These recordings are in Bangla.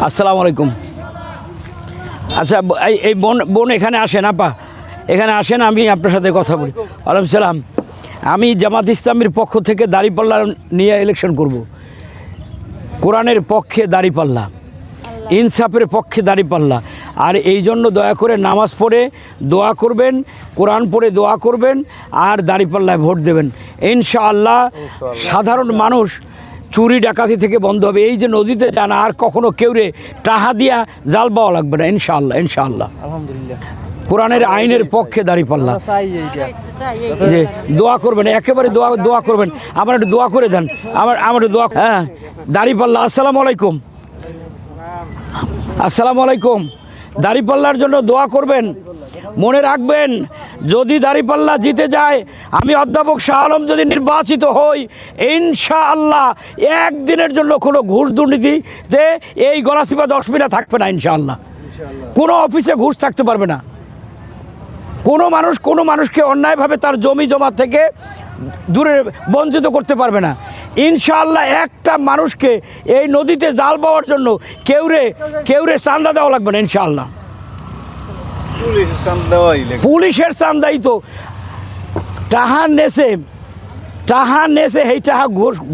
আসসালামু আলাইকুম। আচ্ছা, এই বোন এখানে আসেন, আপা এখানে আসেন, আমি আপনার সাথে কথা বলি। ওয়ালাইকুম সালাম। আমি জামাত ইসলামীর পক্ষ থেকে দাঁড়িপাল্লা নিয়ে ইলেকশন করব। কোরআনের পক্ষে দাঁড়িপাল্লা, ইনসাফের পক্ষে দাঁড়িপাল্লা। আর এই জন্য দয়া করে নামাজ পড়ে দোয়া করবেন, কোরআন পড়ে দোয়া করবেন, আর দাঁড়িপাল্লায় ভোট দেবেন। ইনশাআল্লাহ সাধারণ মানুষ চুরি ডাকাতি থেকে বন্ধ হবে। এই যে নদীতে যান, আর কখনো কেউরে টাহা দিয়া জাল পাওয়া লাগবে না। ইনশাআল্লাহ ইনশাআল্লাহ আলহামদুলিল্লাহ। কোরআনের আইনের পক্ষে দাঁড়িপাল্লা। যে দোয়া করবেন, একেবারে দোয়া করবেন। আমার একটু দোয়া করে দেন, আমার দোয়া। হ্যাঁ, দাঁড়িপাল্লা। আসসালামু আলাইকুম। আসসালামু আলাইকুম। দাঁড়িপাল্লার জন্য দোয়া করবেন। মনে রাখবেন, যদি দাঁড়িপাল্লা জিতে যায়, আমি অধ্যাপক শাহ আলম যদি নির্বাচিত হই, ইনশাআল্লাহ একদিনের জন্য কোনো ঘুষ দুর্নীতিতে এই গলাচিপা 10 মিনিট থাকবে না। ইনশাআল্লাহ কোনো অফিসে ঘুষ থাকতে পারবে না। কোনো মানুষকে অন্যায়ভাবে তার জমি জমা থেকে দূরে বঞ্চিত করতে পারবে না। ইনশাআল্লাহ একটা মানুষকে এই নদীতে জাল পাওয়ার জন্য কেউরে চান্দা দেওয়া লাগবে না। ইনশাআল্লাহ পুলিশের চান্দাই তো টাহা নেছে এই টাহা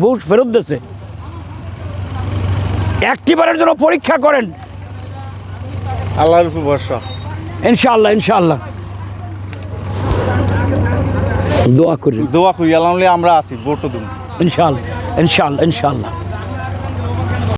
ঘুষ ফেরত দিয়েছে। একটিবারের জন্য পরীক্ষা করেন, আল্লাহর উপর ভরসা। ইনশাআল্লাহ ইনশাআল্লাহ দোয়া করি আলহামদুলিল্লাহ আমরা আছি, ভোট দেব ইনশাআল্লাহ ইনশাআল্লাহ ইনশাআল্লাহ।